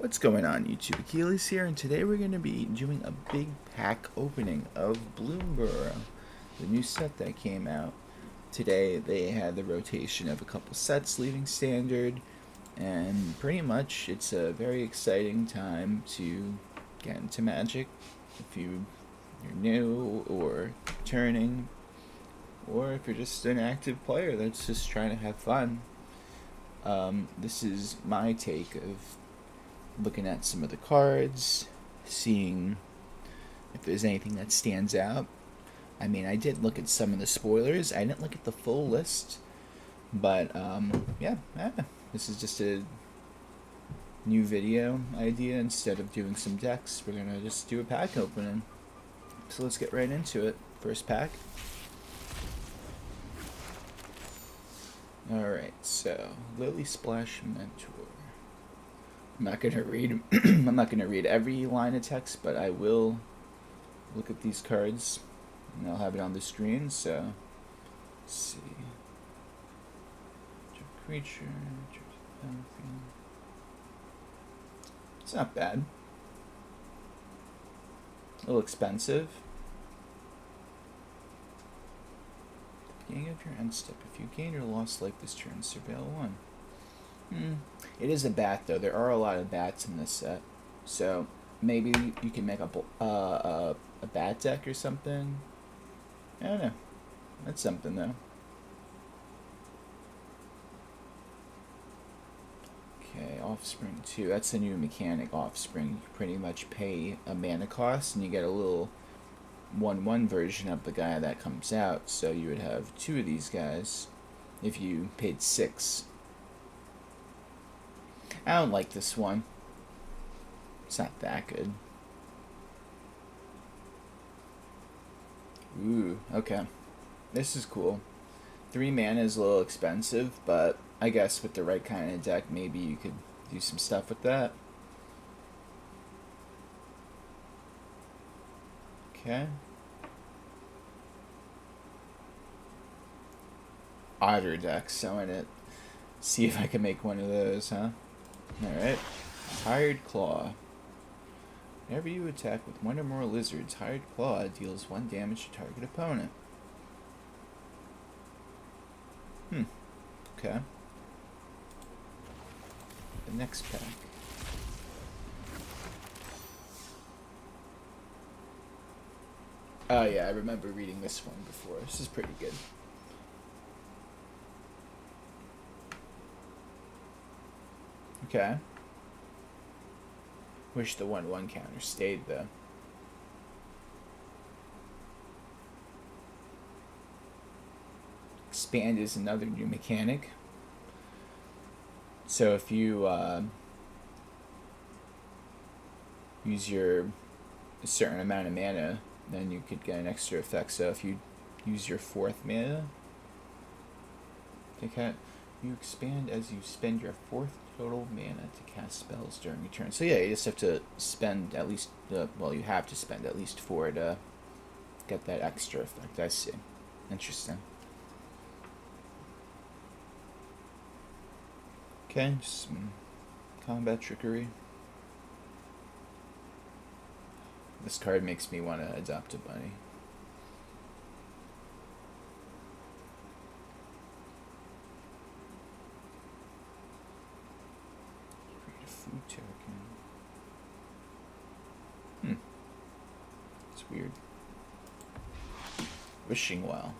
What's going on, YouTube? Achilles here, and today we're going to be doing a big pack opening of Bloomburrow, the new set that came out. Today they had the rotation of a couple sets leaving standard, and pretty much it's a very exciting time to get into Magic if you're new or turning, or if you're just an active player that's just trying to have fun. This is my take of looking at some of the cards, seeing if there's anything that stands out. I mean, I did look at some of the spoilers. I didn't look at the full list, but yeah, this is just a new video idea. Instead of doing some decks, we're gonna just do a pack opening. So let's get right into it. First pack. Alright, so Lily Splash Mentor. I'm not gonna read I'm not gonna read every line of text, but I will look at these cards and I'll have it on the screen. So let's see. Creature. It's not bad. A little expensive. Beginning of your end step. If you gain or lost life this turn, surveil one. It is a bat, though. There are a lot of bats in this set, so maybe you can make a bat deck or something. I don't know. That's something, though. Okay, Offspring 2. That's a new mechanic, Offspring. You pretty much pay a mana cost, and you get a little 1/1 version of the guy that comes out. So you would have 2 of these guys if you paid 6. I don't like this one. It's not that good. Ooh, okay. This is cool. 3 mana is a little expensive, but I guess with the right kind of deck, maybe you could do some stuff with that. Okay. Otter deck, so in it. See if I can make one of those, huh? Alright. Hired Claw. Whenever you attack with one or more lizards, Hired Claw deals 1 damage to target opponent. Okay. The next pack. Oh yeah, I remember reading this one before. This is pretty good. Okay. Wish the 1/1 counter stayed, though. Expand is another new mechanic. So if you use a certain amount of mana, then you could get an extra effect. So if you use your 4th mana, you expand as you spend your 4th total mana to cast spells during your turn. So yeah, you just have to spend at least, you have to spend at least 4 to get that extra effect. I see. Interesting. Okay, just some combat trickery. This card makes me want to adopt a bunny. Food token. It's weird. Wishing Well.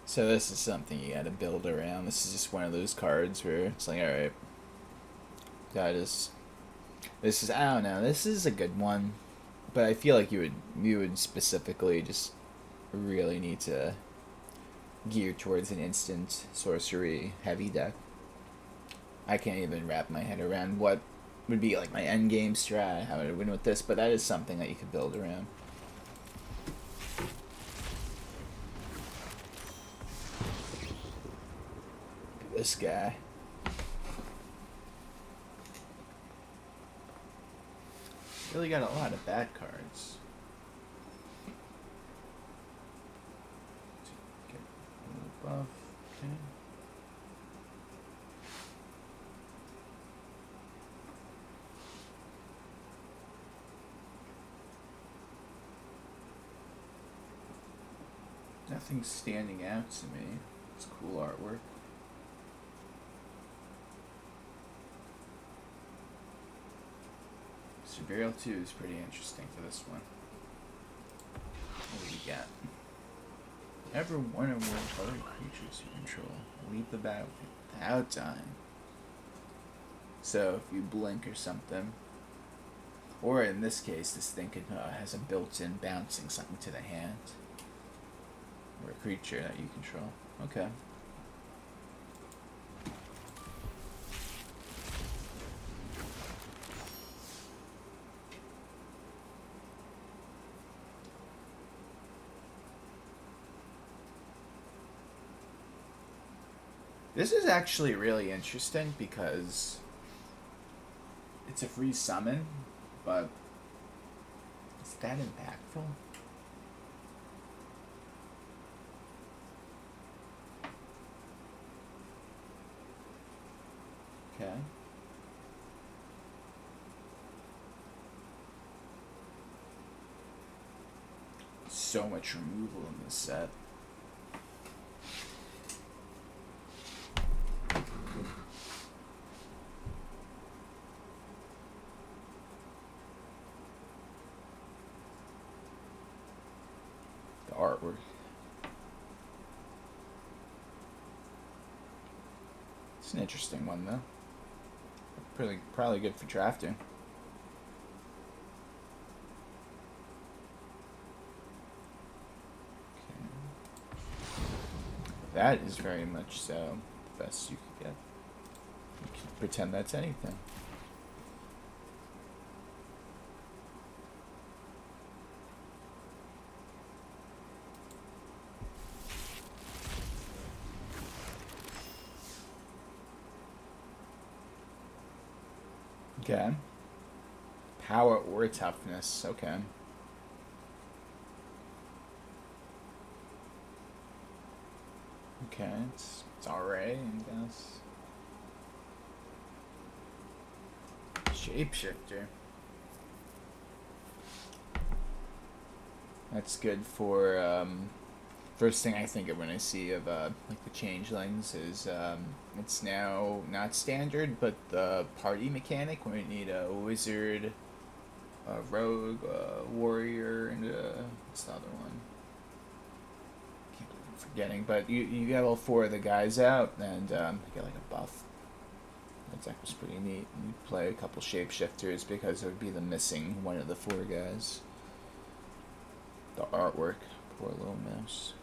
So this is something you gotta build around. This is just one of those cards where it's like, alright, this is, I don't know, this is a good one, but I feel like you would specifically just really need to gear towards an instant sorcery heavy deck. I can't even wrap my head around what would be like my end game strat, how I would win with this, but that is something that you could build around. This guy. Really got a lot of bad cards. Get a little buff. Okay. Nothing's standing out to me. It's cool artwork. Surveil 2 is pretty interesting for this one. What do we got? Ever one or more target creatures you control leave the battlefield without dying. So if you blink or something, or in this case, this thing could, has a built-in bouncing something to the hand. Or a creature that you control. Okay. This is actually really interesting because it's a free summon, but is that impactful? Okay. So much removal in this set. The artwork. It's an interesting one though. Probably good for drafting. Okay. That is very much so the best you could get. You can pretend that's anything. Okay. Power or toughness. Okay. Okay, it's alright, I guess. Shapeshifter. That's good for, first thing I think of when I see of, like the changelings is, it's now not standard, but the party mechanic when you need a wizard, a rogue, a warrior, and what's the other one? Can't believe I'm forgetting, but you get all four of the guys out, and you get like a buff. That deck was pretty neat. You play a couple shapeshifters because it would be the missing one of the four guys. The artwork, poor little mouse.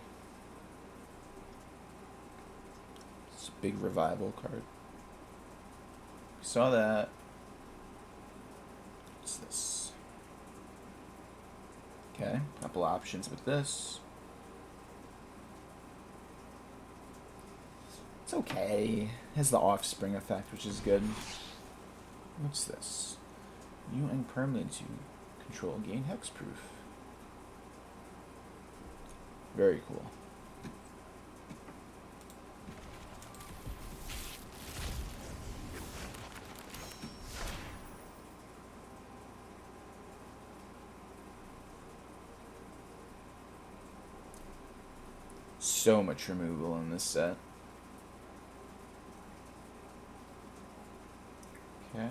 It's a big revival card. Saw that. What's this? Okay, couple options with this. It's okay. It has the offspring effect, which is good. What's this? New and permanent you control gain hexproof. Very cool. So much removal in this set. Okay.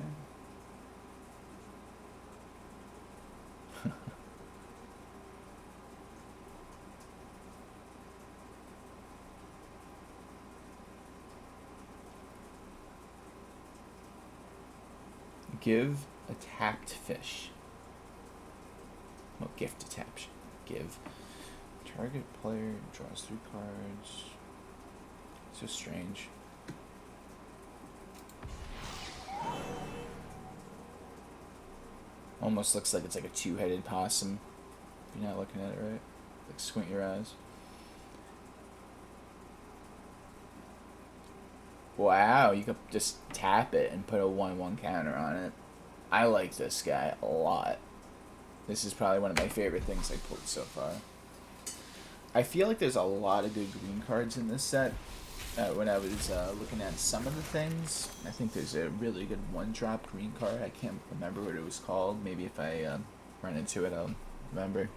Give a tapped fish. Well, gift a tapped. Give. Target player draws 3 cards. So strange. Almost looks like it's like a two-headed possum. If you're not looking at it right. Like squint your eyes. Wow, you could just tap it and put a 1/1 counter on it. I like this guy a lot. This is probably one of my favorite things I pulled so far. I feel like there's a lot of good green cards in this set. when I was looking at some of the things. I think there's a really good one-drop green card. I can't remember what it was called. Maybe if I run into it, I'll remember.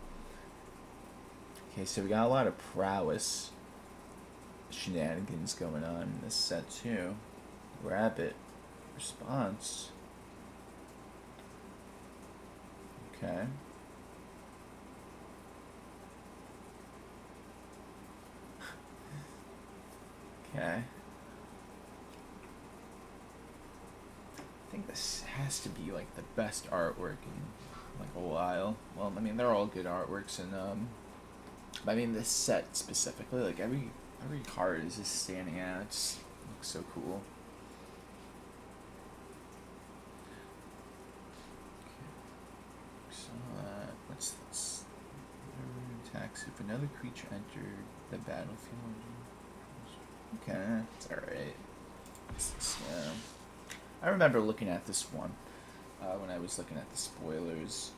Okay, so we got a lot of prowess shenanigans going on in this set too. Rabbit response. Okay. Okay. I think this has to be like the best artwork in like a while. Well, I mean they're all good artworks, and I mean this set specifically, like every card is just standing out. It just looks so cool. So what's this? Attacks if another creature entered the battlefield. Okay, it's alright. I remember looking at this one when I was looking at the spoilers.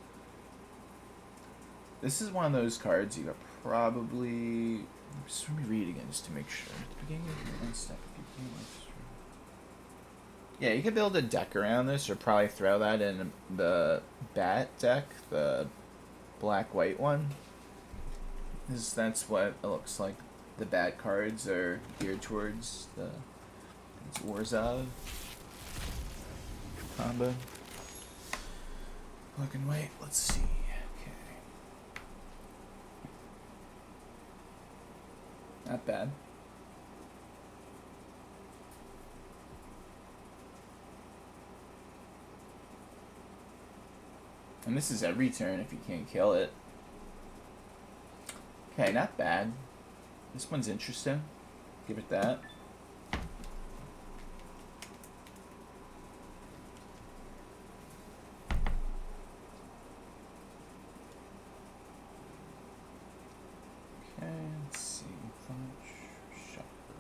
This is one of those cards you could probably... Just let me read again just to make sure. At the beginning of one step, if you can, yeah, you could build a deck around this, or probably throw that in the bat deck, the black-white one. That's what it looks like. The bat cards are geared towards the Warzov combo. Black and white. Let's see. Okay. Not bad. And this is every turn if you can't kill it. Okay, not bad. This one's interesting. Give it that. Okay, let's see. Punch, shopper.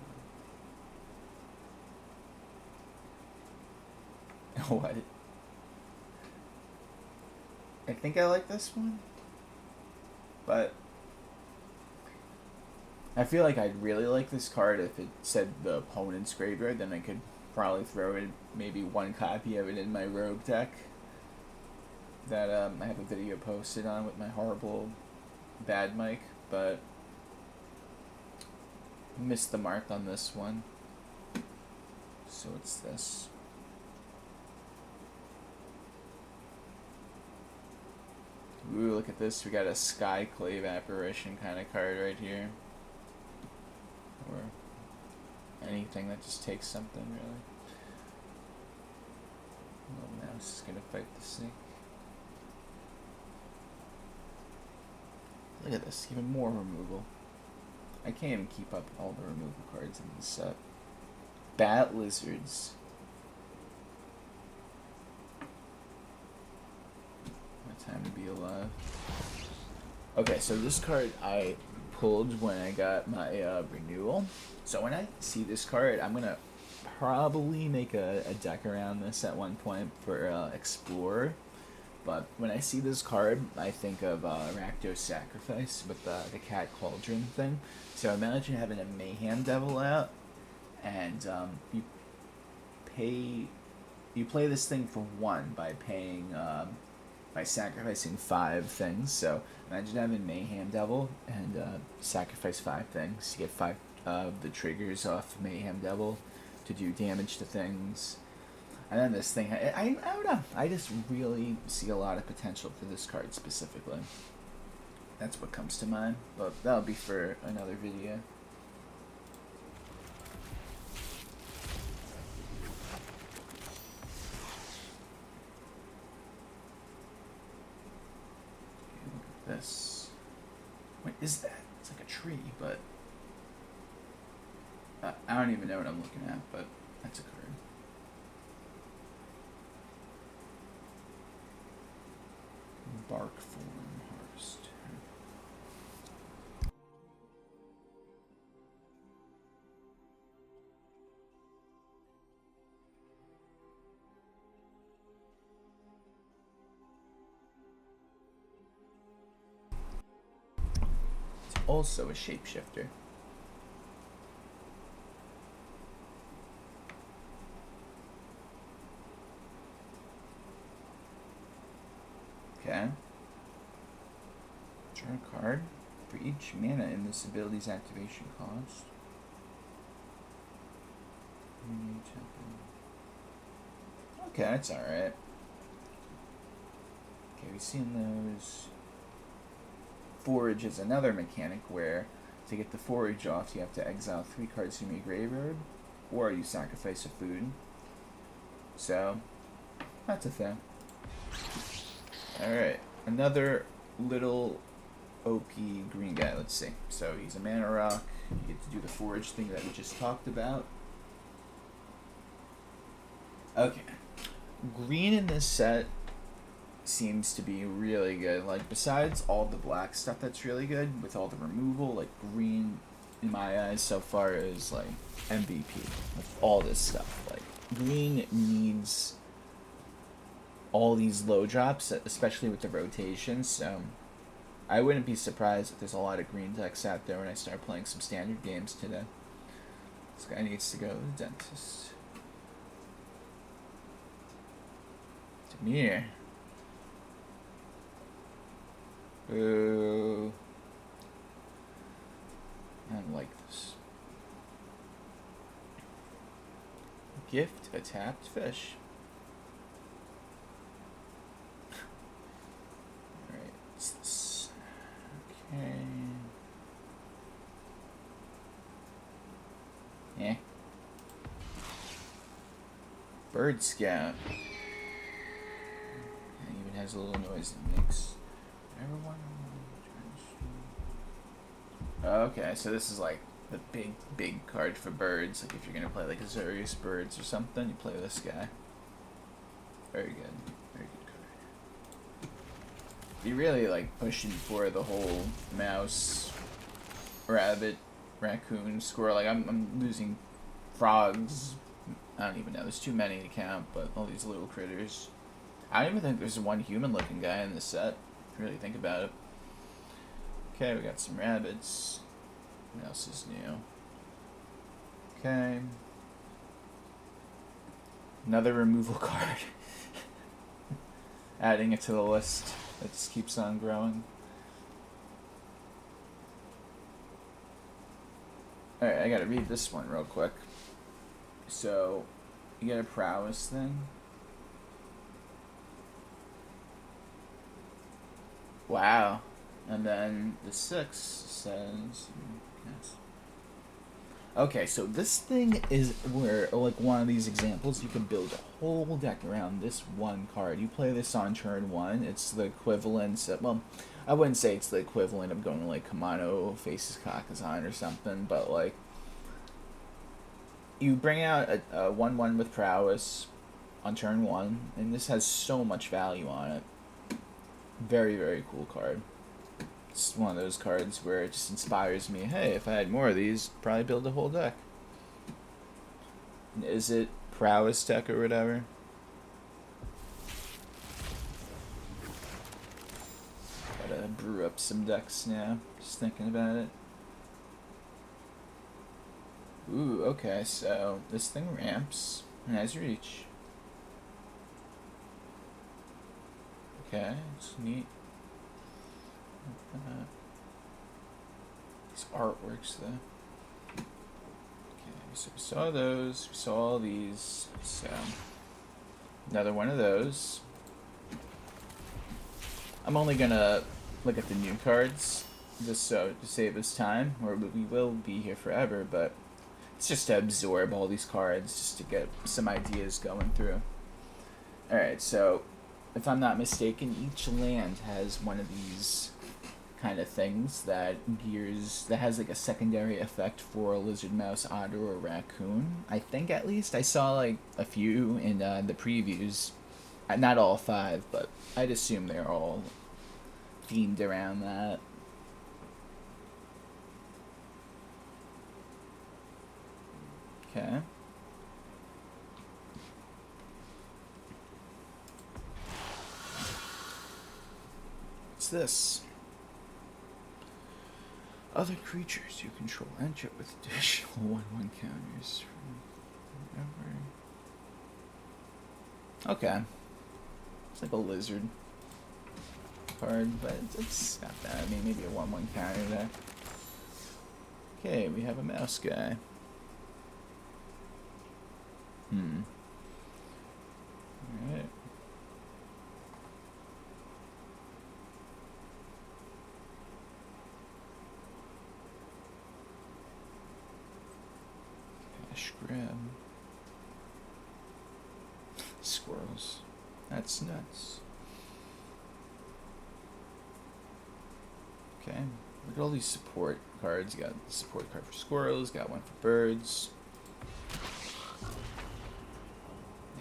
What? I think I like this one, but I feel like I'd really like this card if it said the opponent's graveyard. Then I could probably throw it, maybe one copy of it in my rogue deck that I have a video posted on with my horrible bad mic, but missed the mark on this one. So it's this. Ooh, look at this. We got a Skyclave apparition kind of card right here. Or anything that just takes something, really. Little mouse is gonna fight the snake. Look at this, even more removal. I can't even keep up all the removal cards in this set. Bat lizards. Time to be alive. Okay, so this card I pulled when I got my renewal. So when I see this card, I'm gonna probably make a deck around this at one point for Explorer. But when I see this card, I think of Rakdos Sacrifice with the Cat Cauldron thing. So imagine having a Mayhem Devil out, and you play this thing for one by paying. By sacrificing 5 things. So imagine having Mayhem Devil and sacrifice 5 things. You get 5 of the triggers off Mayhem Devil to do damage to things. And then this thing, I don't know. I just really see a lot of potential for this card specifically. That's what comes to mind. But that'll be for another video. This. What is that? It's like a tree, but I don't even know what I'm looking at, but that's a card. Bark form harvest. Also a shapeshifter. card for each mana in this ability's activation cost. Okay, that's alright. Okay, we've seen those. Forage is another mechanic where to get the forage off, you have to exile 3 cards from your graveyard, or you sacrifice a food. So, that's a thing. Alright, another little OP green guy, let's see. So he's a mana rock, you get to do the forage thing that we just talked about. Okay. Green in this set seems to be really good. Like, besides all the black stuff that's really good, with all the removal, like, green, in my eyes, so far is, like, MVP. With all this stuff. Like, green needs all these low drops, especially with the rotation, so I wouldn't be surprised if there's a lot of green decks out there when I start playing some standard games today. This guy needs to go to the dentist. Demir. Boo. I don't like this. Gift a tapped fish. Alright, what's this? Okay. Yeah. Bird Scout. It even has a little noise it makes. Okay, so this is like the big card for birds. Like if you're gonna play like Azorius Birds or something, you play this guy. Very good. Very good card. You're really like pushing for the whole mouse, rabbit, raccoon, squirrel. Like I'm losing frogs. I don't even know. There's too many to count, but all these little critters. I don't even think there's one human-looking guy in this set, if you really think about it. Okay, we got some rabbits. What else is new? Okay. Another removal card. Adding it to the list. That just keeps on growing. Alright, I gotta read this one real quick. So, you get a prowess thing. Wow. And then the 6 says... Yes. Okay, so this thing is where, like one of these examples, you can build a whole deck around this one card. You play this on turn 1, it's the equivalent of, well, I wouldn't say it's the equivalent of going to like Kamano faces Kakazan or something, but like, you bring out a 1/1 with prowess on turn 1, and this has so much value on it. Very, very cool card. It's one of those cards where it just inspires me. Hey, if I had more of these, probably build a whole deck. Is it prowess deck or whatever? Gotta brew up some decks now. Just thinking about it. Ooh, okay, so this thing ramps and has reach. Okay, it's neat. These artworks though. Okay, so we saw those, we saw all these, so another one of those. I'm only gonna look at the new cards just so to save us time, or we will be here forever, but it's just to absorb all these cards just to get some ideas going through. Alright, so if I'm not mistaken, each land has one of these kind of things that has like a secondary effect for a lizard, mouse, otter, or raccoon. I think at least I saw like a few in the previews. Not all 5, but I'd assume they're all themed around that. Okay. What's this? Other creatures you control enter with additional 1/1 counters. Okay. It's like a lizard. card, but it's not bad. I mean, maybe a 1/1 counter there. Okay, we have a mouse guy. Alright. Cash grab. Squirrels. That's nuts. Okay. Look at all these support cards. You got the support card for squirrels, got one for birds.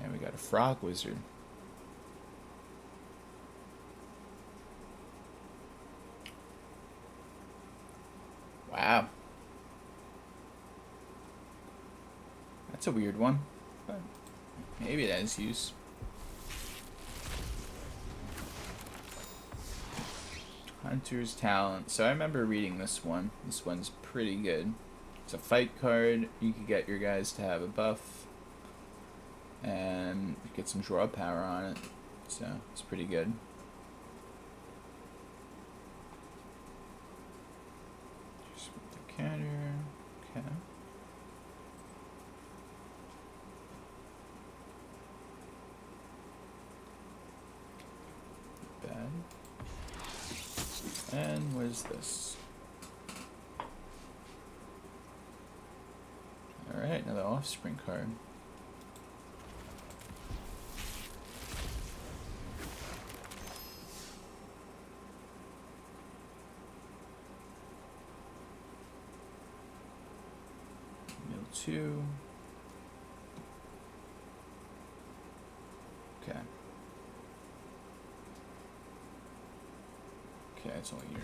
And we got a frog wizard. Wow. That's a weird one, but maybe it has use. Hunter's Talent. So I remember reading this one. This one's pretty good. It's a fight card. You could get your guys to have a buff. And get some draw power on it. So it's pretty good. Just with the counter. Okay. Bad. And what is this? Alright, another offspring card. Mill 2. Okay. Okay, it's only your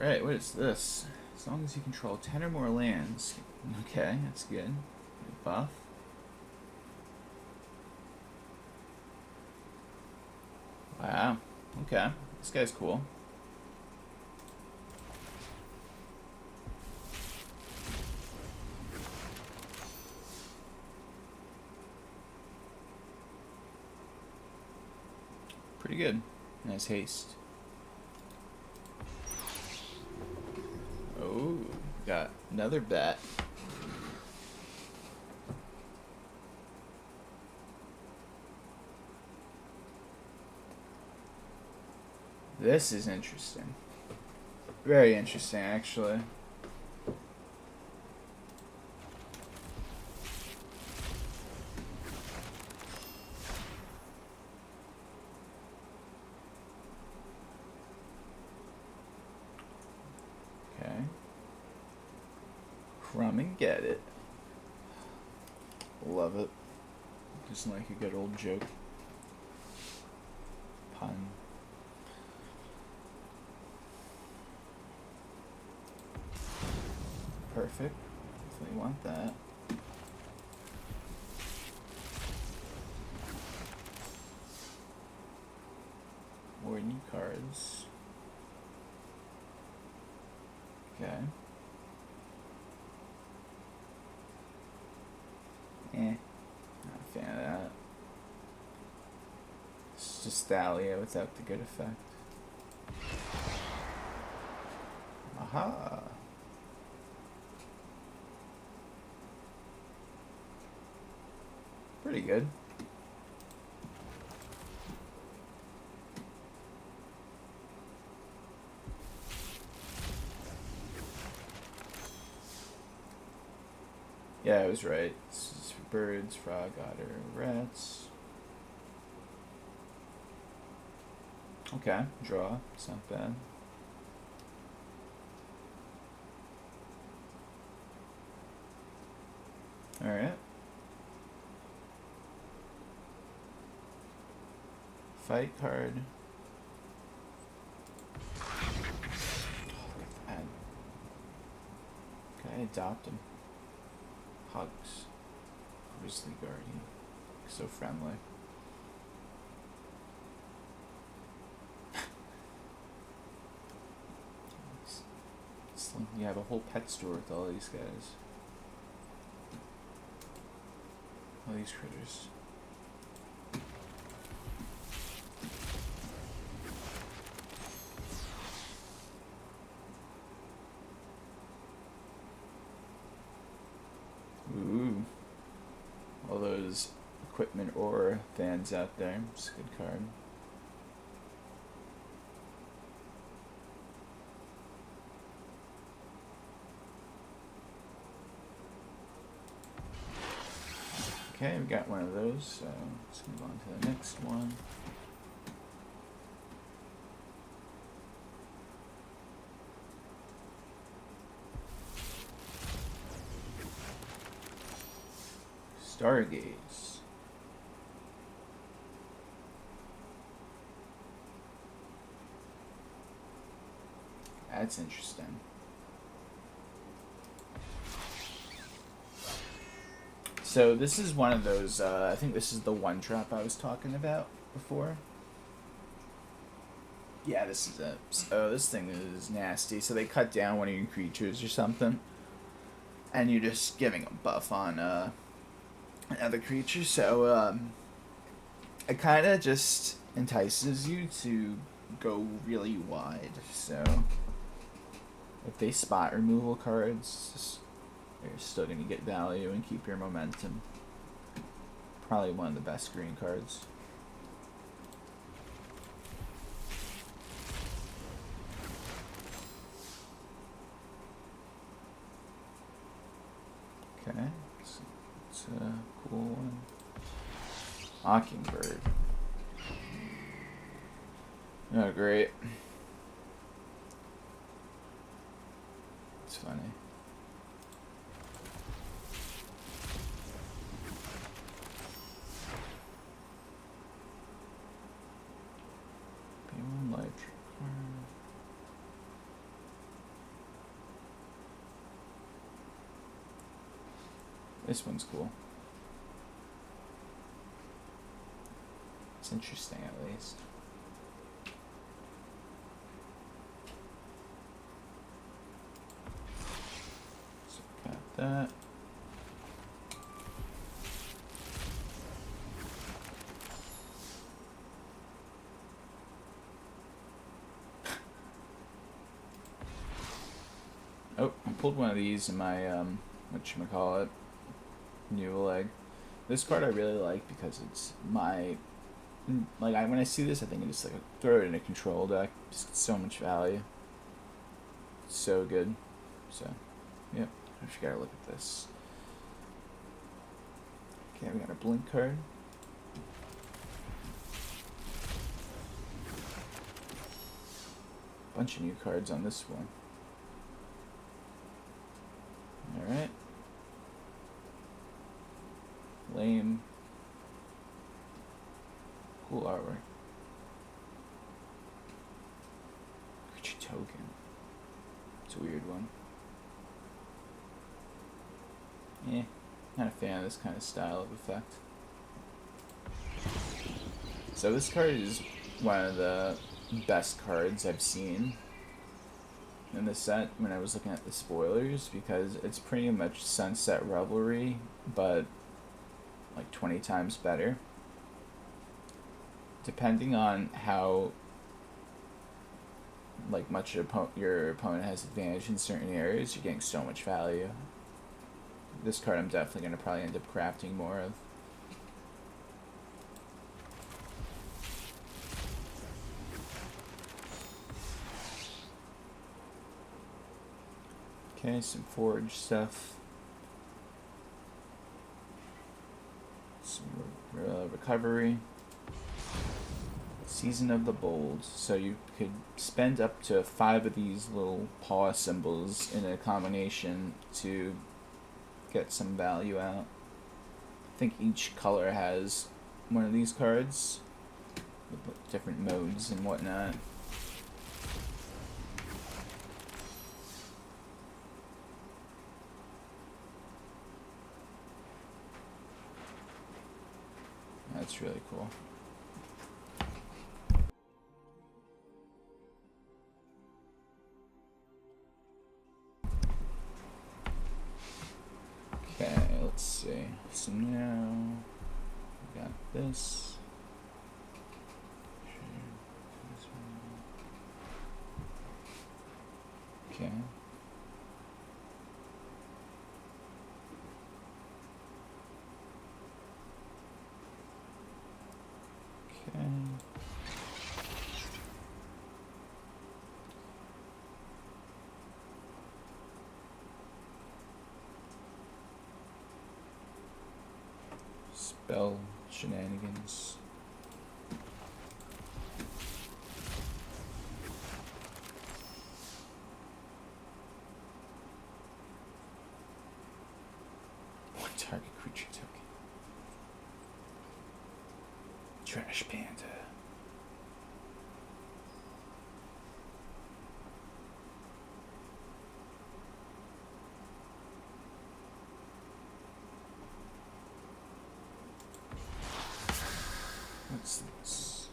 Alright, what is this? As long as you control 10 or more lands. Okay, that's good. Buff. Wow. Okay. This guy's cool. Pretty good. Nice haste. Oh, got another bat. This is interesting. Very interesting, actually. Okay. Come and get it. Love it. Just like a good old joke. Pun. Perfect. Definitely want that. More new cards. Okay. Not a fan of that. It's just Thalia without the good effect. Aha! Pretty good. Yeah, I was right. This is for birds, frog, otter, rats. Okay, draw. It's not bad. Alright. Fight card. God. Can I adopt him? Hugs. Grizzly Guardian. So friendly. It's like you have a whole pet store with all these guys. All these critters. those equipment or fans out there. It's a good card. Okay, we got one of those, so let's move on to the next one. Stargaze. That's interesting. So this is one of those, I think this is the one drop I was talking about before. Yeah, this is it. So this thing is nasty. So they cut down one of your creatures or something, and you're just giving a buff on another creature. So it kind of just entices you to go really wide. So if they spot removal cards, you're still going to get value and keep your momentum. Probably one of the best green cards. Okay, it's a cool one. Mockingbird. Oh, great. It's funny. P1 life. This one's cool. It's interesting, at least. So got that. Oh, I pulled one of these in my whatchamacallit, new leg. This card I really like because it's my, like, when I see this I think I just like throw it in a control deck. Just gets so much value. So good. So, yep. I just gotta look at this. Okay, we got a blink card. Bunch of new cards on this one. Alright. Lame. Cool artwork. Creature token. It's a weird one. Eh, not a fan of this kind of style of effect. So this card is one of the best cards I've seen in the set when I was looking at the spoilers, because it's pretty much Sunset Revelry, but like 20 times better. Depending on how like much your opponent has advantage in certain areas, you're getting so much value. This card I'm definitely going to probably end up crafting more of. Okay, some forge stuff. Some recovery. Season of the Bold. So you could spend up to 5 of these little paw symbols in a combination to get some value out. I think each color has one of these cards with different modes and whatnot. That's really cool. Okay, let's see. So now we got this. Okay. Spell shenanigans. One target creature token. Trash Panda. What's this?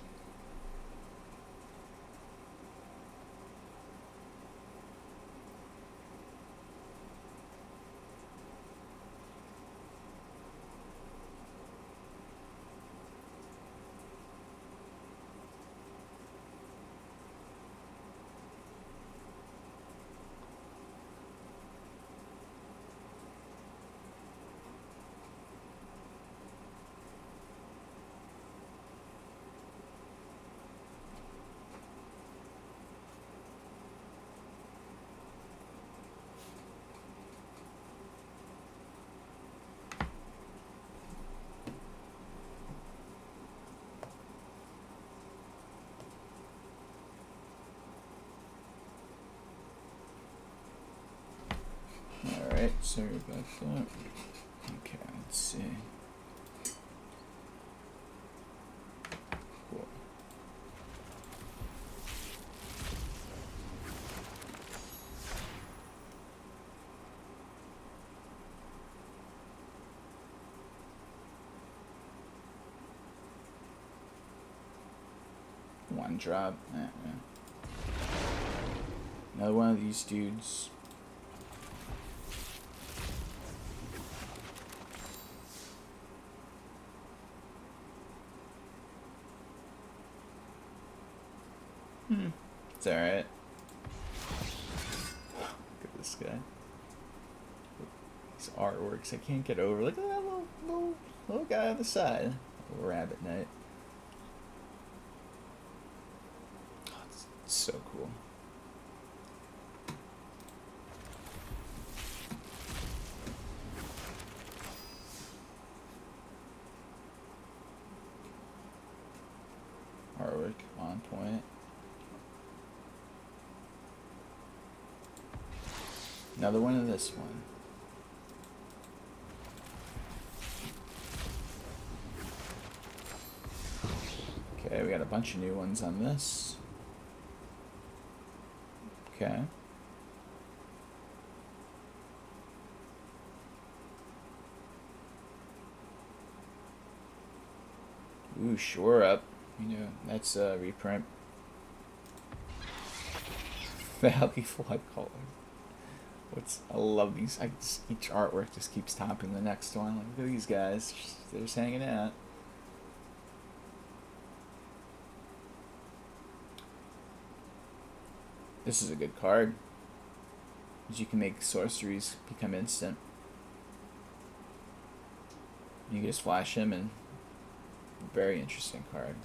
Alright, sorry about that. Okay, let's see. Cool. One drop. Another one of these dudes. It's alright. Look at this guy. These artworks I can't get over. Look at that little guy on the side. Little Rabbit Knight. Oh, it's so cool. Artwork on point. Another one of this one. Okay, we got a bunch of new ones on this. Okay. Ooh, Shore Up. You know, that's a reprint. Valley Flood Color. I love these. Each artwork just keeps topping the next one. Like, look at these guys. They're just hanging out. This is a good card. Because you can make sorceries become instant. You can just flash him and very interesting card.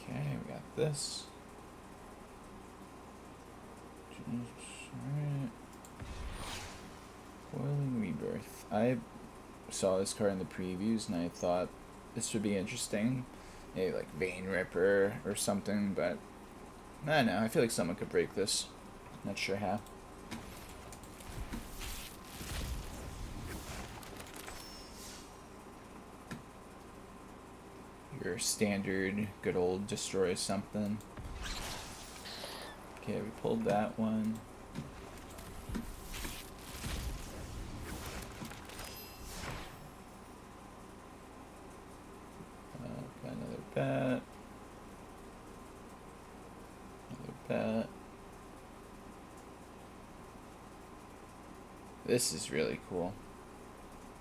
Okay, we got this. Alright. Boiling Rebirth. I saw this card in the previews and I thought this would be interesting. Maybe like Vein Ripper or something, but I don't know. I feel like someone could break this. Not sure how. Your standard good old destroy something. Okay, we pulled that one. Got another bat. Another bat. This is really cool.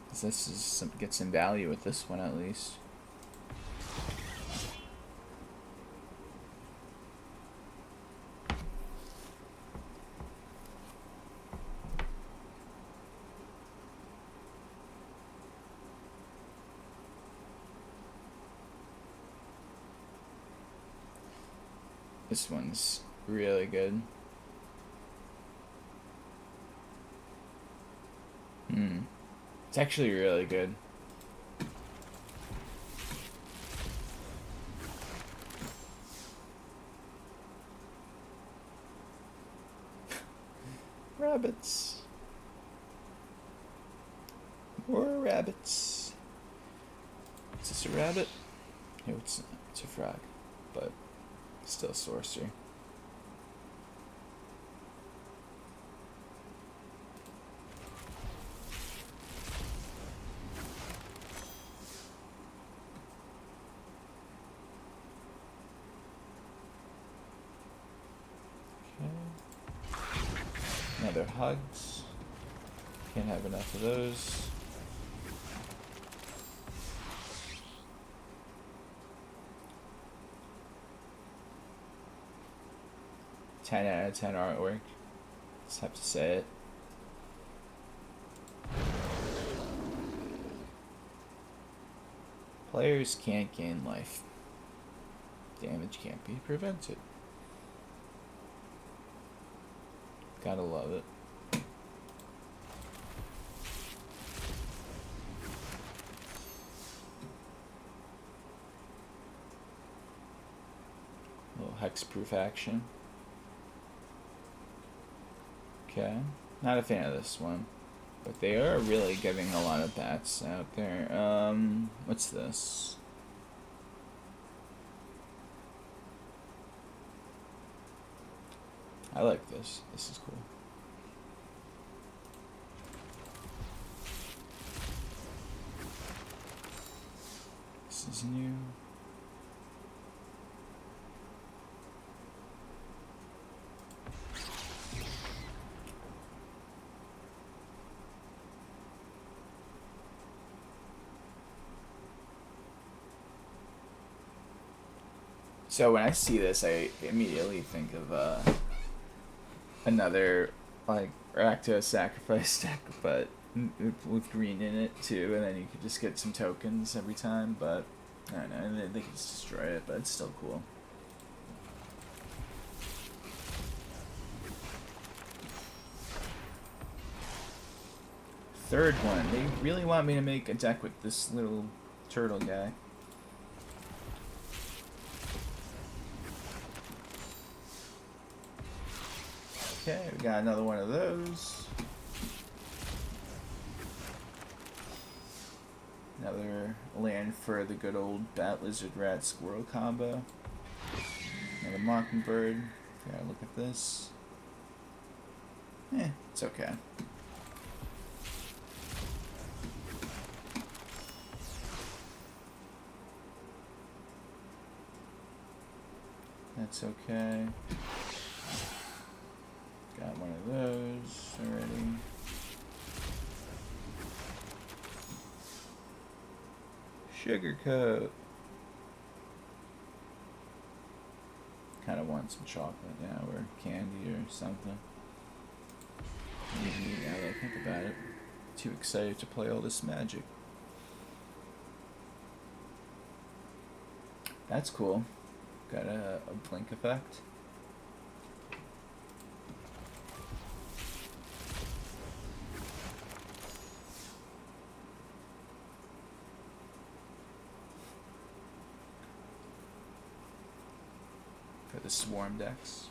This is get some value with this one at least. This one's really good. It's actually really good. Rabbits. More rabbits. Is this a rabbit? No, it's not. It's a frog. But still sorcery. Another hugs. Can't have enough of those. Ten out of 10 artwork. Just have to say it. Players can't gain life. Damage can't be prevented. Gotta love it. Little hexproof action. Okay. Not a fan of this one. But they are really giving a lot of bats out there. What's this? I like this. This is cool. This is new. So when I see this, I immediately think of another like Rakdos sacrifice deck, but with green in it too, and then you could just get some tokens every time. But I don't know, they can just destroy it, but it's still cool. Third one, they really want me to make a deck with this little turtle guy. Okay, we got another one of those. Another land for the good old Bat Lizard Rat Squirrel combo. Another Mockingbird. Gotta look at this. It's okay. That's okay. Got one of those already. Sugarcoat. Kind of want some chocolate now, or candy or something. Maybe now that I think about it. Too excited to play all this Magic. That's cool. Got a blink effect. For the Swarm decks.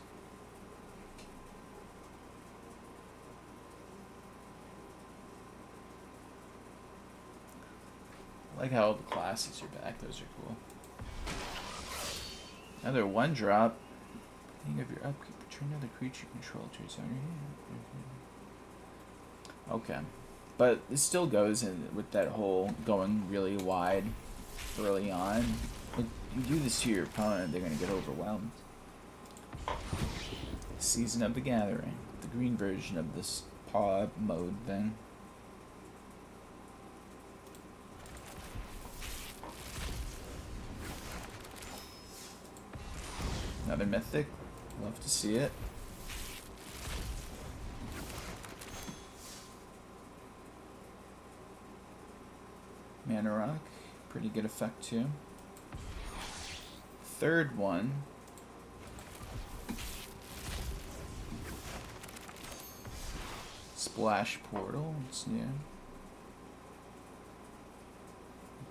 I like how all the classics are back. Those are cool. Another 1-drop. Beginning of your upkeep, return another creature you control to your zone. Okay. But it still goes in with that whole going really wide early on. Like, you do this to your opponent, they're going to get overwhelmed. Season of the Gathering. The green version of this paw mode thing. Another Mythic. Love to see it. Mana Rock. Pretty good effect too. Third one. Splash Portal. It's new.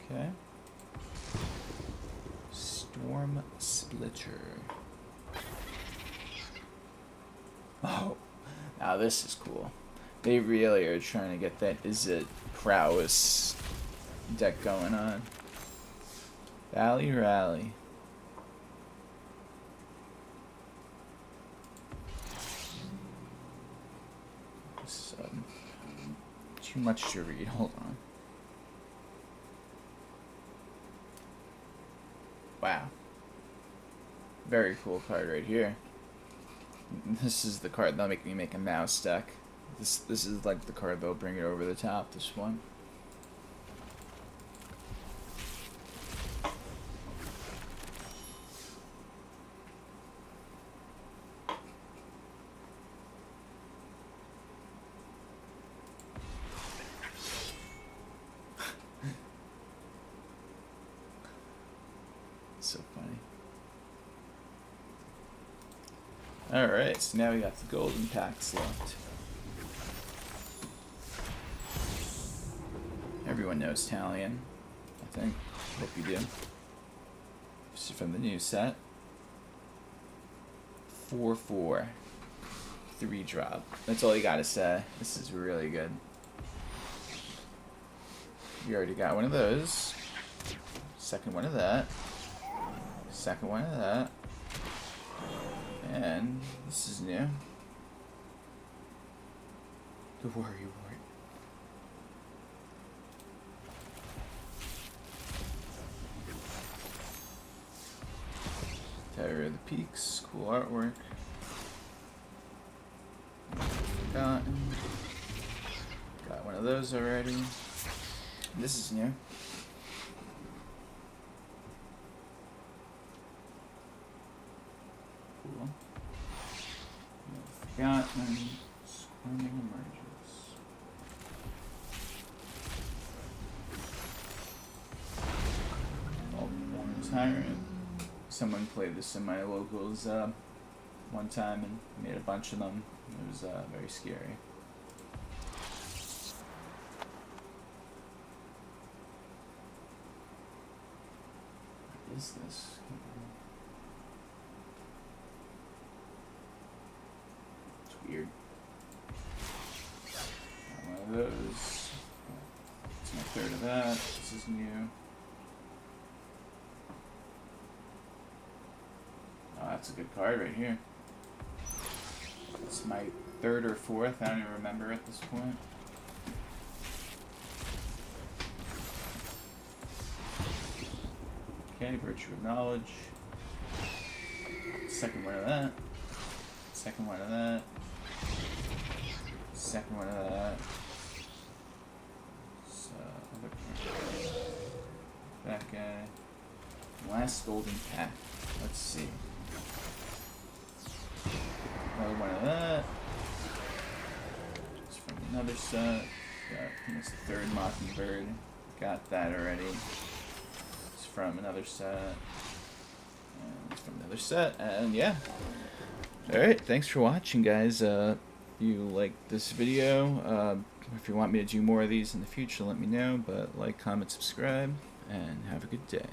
Okay. Storm Splitter. Oh, now this is cool. They really are trying to get that Izzet prowess deck going on. Valley Rally. This, too much to read. Hold on. Wow. Very cool card right here. This is the card that'll make me make a mouse deck. This is like the card that'll bring it over the top, this one. So funny. Alright, so now we got the golden packs left. Everyone knows Talion, I think. Hope you do. This is from the new set. 4/4. 3-drop. That's all you gotta say. This is really good. You already got one of those. Second one of that. Second one of that. And this is new. The Worry Wart. Terror of the Peaks, cool artwork. Got one of those already. This is new. Cool. Forgotten. Squirming Emerges. Oh, Tyrant. Someone played this in my locals one time and made a bunch of them. It was very scary. What is this? It's weird. Got one of those. It's my third of that. This is new. Oh, that's a good card right here. It's my third or fourth. I don't even remember at this point. Okay, Virtue of Knowledge. Second one of that. Second one of that. Second one of that. So, that guy. Last golden pack. Let's see. Another one of that. It's from another set. It's the third Mockingbird. Got that already. It's from another set. And it's from another set. And yeah. Alright, thanks for watching, guys. If you liked this video, if you want me to do more of these in the future, let me know. But like, comment, subscribe, and have a good day.